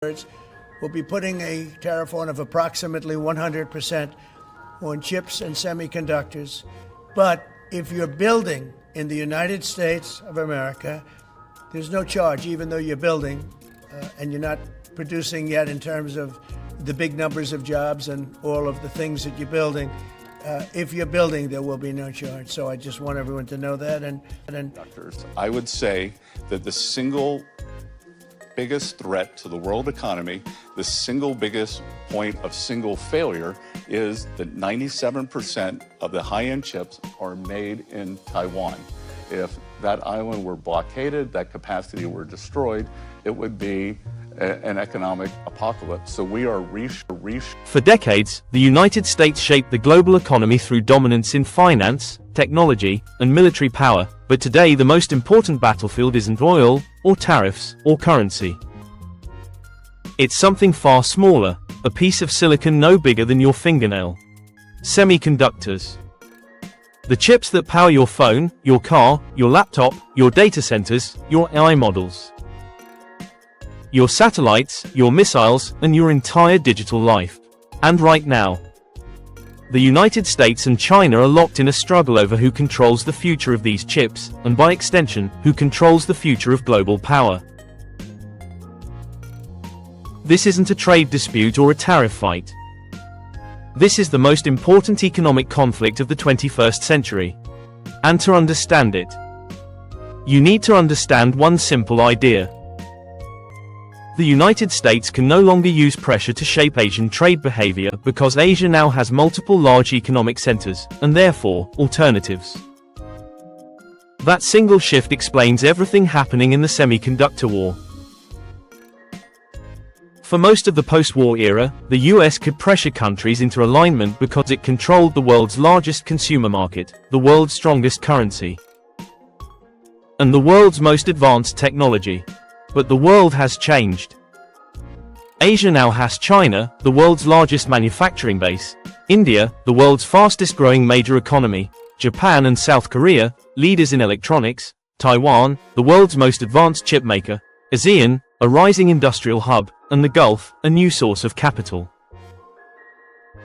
We'll be putting a tariff of approximately 100% on chips and semiconductors. But if you're building in the United States of America, there's no charge, even though you're building and you're not producing yet in terms of the big numbers of jobs and all of the things that you're building. If you're building, there will be no charge. So I just want everyone to know that. And I would say that the single biggest threat to the world economy, the single biggest point of single failure, is that 97% of the high-end chips are made in Taiwan. If that island were blockaded, that capacity were destroyed, it would be an economic apocalypse. So we are For decades, the United States shaped the global economy through dominance in finance, technology, and military power, but today the most important battlefield isn't oil, or tariffs, or currency. It's something far smaller, a piece of silicon no bigger than your fingernail. Semiconductors. The chips that power your phone, your car, your laptop, your data centers, your AI models, your satellites, your missiles, and your entire digital life. And right now, the United States and China are locked in a struggle over who controls the future of these chips, and by extension, who controls the future of global power. This isn't a trade dispute or a tariff fight. This is the most important economic conflict of the 21st century. And to understand it, you need to understand one simple idea. The United States can no longer use pressure to shape Asian trade behavior because Asia now has multiple large economic centers, and therefore, alternatives. That single shift explains everything happening in the semiconductor war. For most of the post-war era, the US could pressure countries into alignment because it controlled the world's largest consumer market, the world's strongest currency, and the world's most advanced technology. But the world has changed. Asia now has China, the world's largest manufacturing base, India, the world's fastest growing major economy, Japan and South Korea, leaders in electronics, Taiwan, the world's most advanced chip maker, ASEAN, a rising industrial hub, and the Gulf, a new source of capital.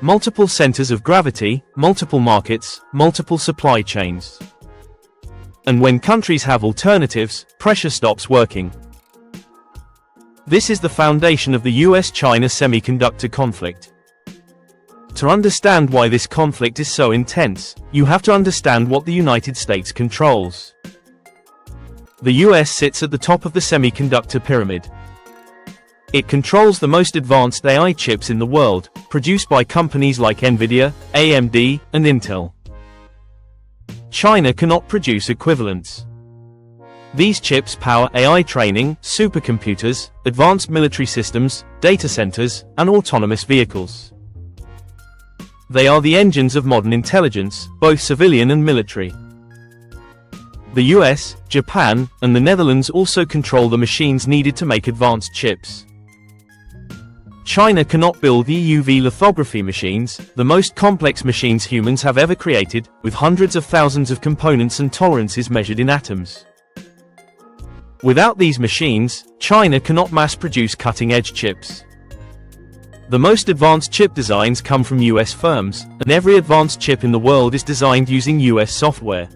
Multiple centers of gravity, multiple markets, multiple supply chains. And when countries have alternatives, pressure stops working. This is the foundation of the US-China semiconductor conflict. To understand why this conflict is so intense, you have to understand what the United States controls. The US sits at the top of the semiconductor pyramid. It controls the most advanced AI chips in the world, produced by companies like Nvidia, AMD, and Intel. China cannot produce equivalents. These chips power AI training, supercomputers, advanced military systems, data centers, and autonomous vehicles. They are the engines of modern intelligence, both civilian and military. The US, Japan, and the Netherlands also control the machines needed to make advanced chips. China cannot build EUV lithography machines, the most complex machines humans have ever created, with hundreds of thousands of components and tolerances measured in atoms. Without these machines, China cannot mass-produce cutting-edge chips. The most advanced chip designs come from US firms, and every advanced chip in the world is designed using US software.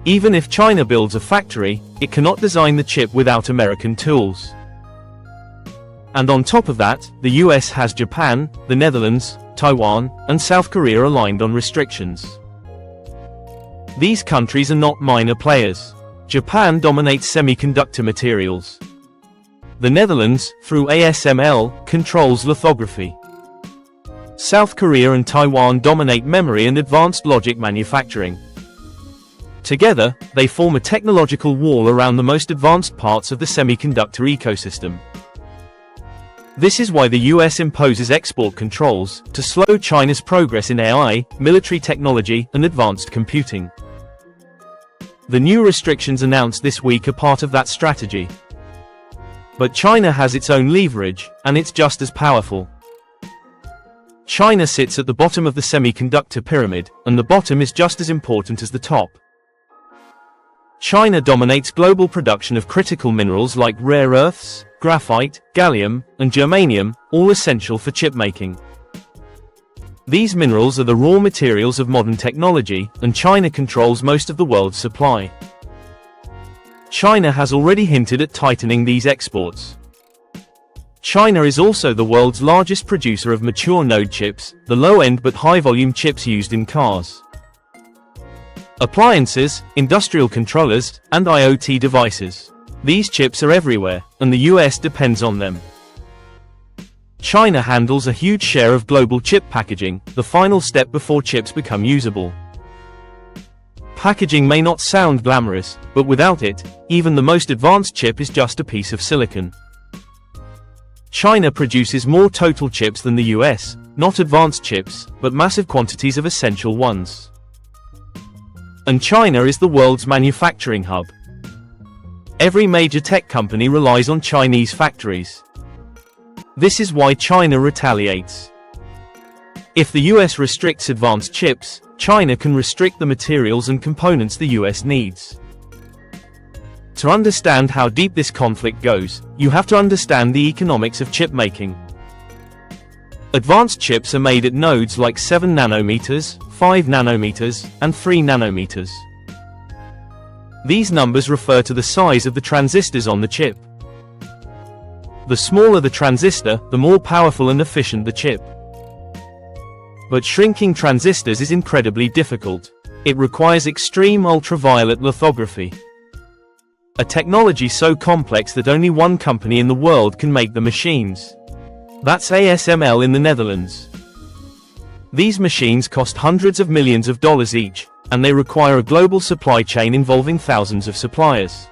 Even if China builds a factory, it cannot design the chip without American tools. And on top of that, the US has Japan, the Netherlands, Taiwan, and South Korea aligned on restrictions. These countries are not minor players. Japan dominates semiconductor materials. The Netherlands, through ASML, controls lithography. South Korea and Taiwan dominate memory and advanced logic manufacturing. Together, they form a technological wall around the most advanced parts of the semiconductor ecosystem. This is why the US imposes export controls, to slow China's progress in AI, military technology, and advanced computing. The new restrictions announced this week are part of that strategy. But China has its own leverage, and it's just as powerful. China sits at the bottom of the semiconductor pyramid, and the bottom is just as important as the top. China dominates global production of critical minerals like rare earths, graphite, gallium, and germanium, all essential for chip making. These minerals are the raw materials of modern technology, and China controls most of the world's supply. China has already hinted at tightening these exports. China is also the world's largest producer of mature node chips, the low-end but high-volume chips used in cars, appliances, industrial controllers, and IoT devices. These chips are everywhere, and the US depends on them. China handles a huge share of global chip packaging, the final step before chips become usable. Packaging may not sound glamorous, but without it, even the most advanced chip is just a piece of silicon. China produces more total chips than the US, not advanced chips, but massive quantities of essential ones. And China is the world's manufacturing hub. Every major tech company relies on Chinese factories. This is why China retaliates. If the US restricts advanced chips, China can restrict the materials and components the US needs. To understand how deep this conflict goes, you have to understand the economics of chip making. Advanced chips are made at nodes like 7 nanometers, 5 nanometers, and 3 nanometers. These numbers refer to the size of the transistors on the chip. The smaller the transistor, the more powerful and efficient the chip. But shrinking transistors is incredibly difficult. It requires extreme ultraviolet lithography, a technology so complex that only one company in the world can make the machines. That's ASML in the Netherlands. These machines cost hundreds of millions of dollars each, and they require a global supply chain involving thousands of suppliers.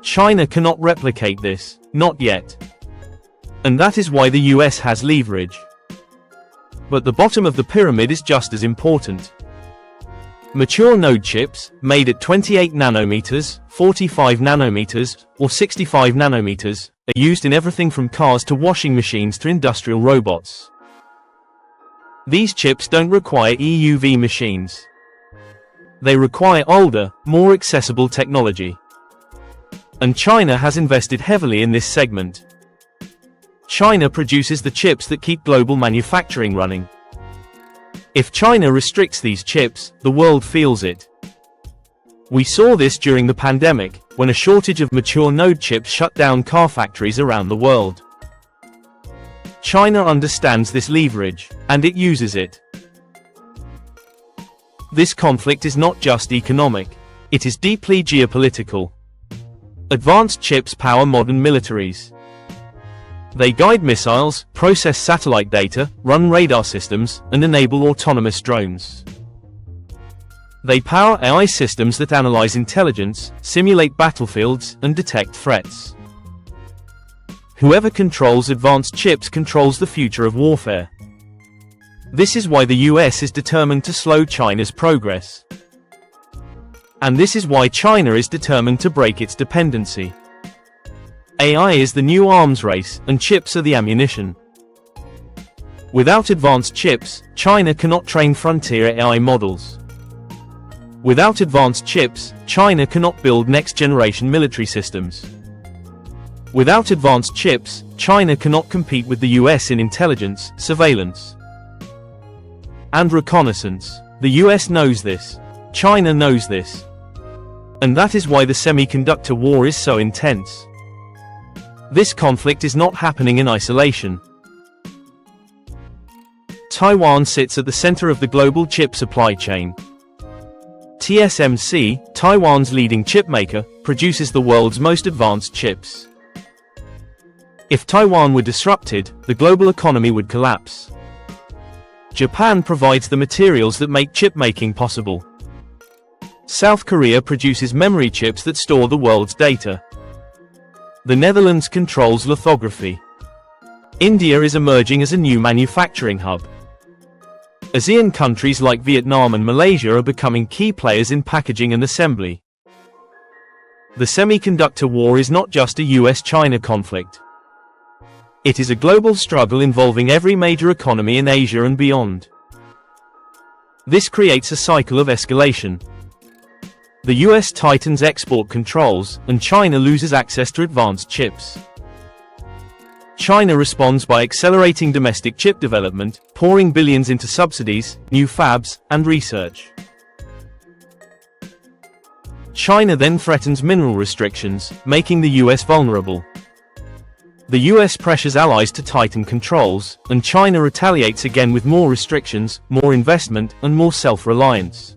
China cannot replicate this, not yet. And that is why the US has leverage. But the bottom of the pyramid is just as important. Mature node chips, made at 28 nanometers, 45 nanometers, or 65 nanometers, are used in everything from cars to washing machines to industrial robots. These chips don't require EUV machines. They require older, more accessible technology. And China has invested heavily in this segment. China produces the chips that keep global manufacturing running. If China restricts these chips, the world feels it. We saw this during the pandemic, when a shortage of mature node chips shut down car factories around the world. China understands this leverage, and it uses it. This conflict is not just economic, it is deeply geopolitical. Advanced chips power modern militaries. They guide missiles, process satellite data, run radar systems, and enable autonomous drones. They power AI systems that analyze intelligence, simulate battlefields, and detect threats. Whoever controls advanced chips controls the future of warfare. This is why the US is determined to slow China's progress. And this is why China is determined to break its dependency. AI is the new arms race, and chips are the ammunition. Without advanced chips, China cannot train frontier AI models. Without advanced chips, China cannot build next-generation military systems. Without advanced chips, China cannot compete with the US in intelligence, surveillance, and reconnaissance. The US knows this. China knows this. And that is why the semiconductor war is so intense. This conflict is not happening in isolation. Taiwan sits at the center of the global chip supply chain. TSMC, Taiwan's leading chipmaker, produces the world's most advanced chips. If Taiwan were disrupted, the global economy would collapse. Japan provides the materials that make chip making possible. South Korea produces memory chips that store the world's data. The Netherlands controls lithography. India is emerging as a new manufacturing hub. ASEAN countries like Vietnam and Malaysia are becoming key players in packaging and assembly. The semiconductor war is not just a US-China conflict. It is a global struggle involving every major economy in Asia and beyond. This creates a cycle of escalation. The US tightens export controls, and China loses access to advanced chips. China responds by accelerating domestic chip development, pouring billions into subsidies, new fabs, and research. China then threatens mineral restrictions, making the US vulnerable. The US pressures allies to tighten controls, and China retaliates again with more restrictions, more investment, and more self-reliance.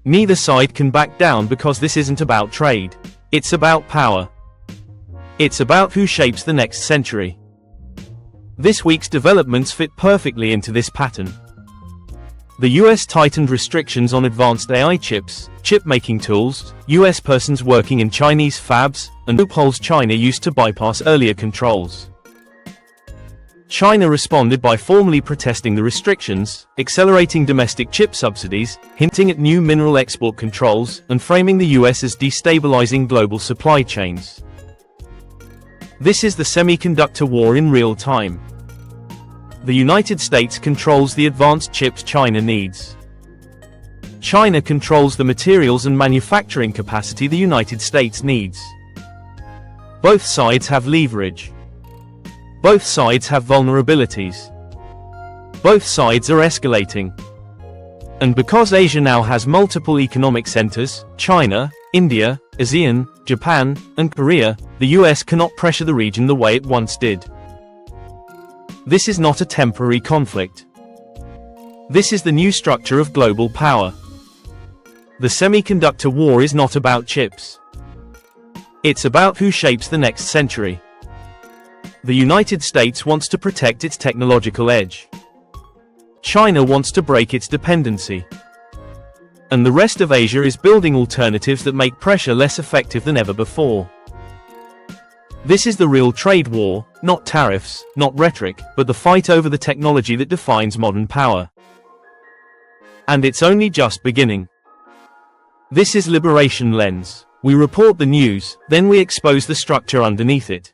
Neither side can back down because this isn't about trade. It's about power. It's about who shapes the next century. This week's developments fit perfectly into this pattern. The US tightened restrictions on advanced AI chips, chip-making tools, US persons working in Chinese fabs, and loopholes China used to bypass earlier controls. China responded by formally protesting the restrictions, accelerating domestic chip subsidies, hinting at new mineral export controls, and framing the US as destabilizing global supply chains. This is the semiconductor war in real time. The United States controls the advanced chips China needs. China controls the materials and manufacturing capacity the United States needs. Both sides have leverage. Both sides have vulnerabilities. Both sides are escalating. And because Asia now has multiple economic centers, China, India, ASEAN, Japan, and Korea, the US cannot pressure the region the way it once did. This is not a temporary conflict. This is the new structure of global power. The semiconductor war is not about chips. It's about who shapes the next century. The United States wants to protect its technological edge. China wants to break its dependency. And the rest of Asia is building alternatives that make pressure less effective than ever before. This is the real trade war, not tariffs, not rhetoric, but the fight over the technology that defines modern power. And it's only just beginning. This is Liberation Lens. We report the news, then we expose the structure underneath it.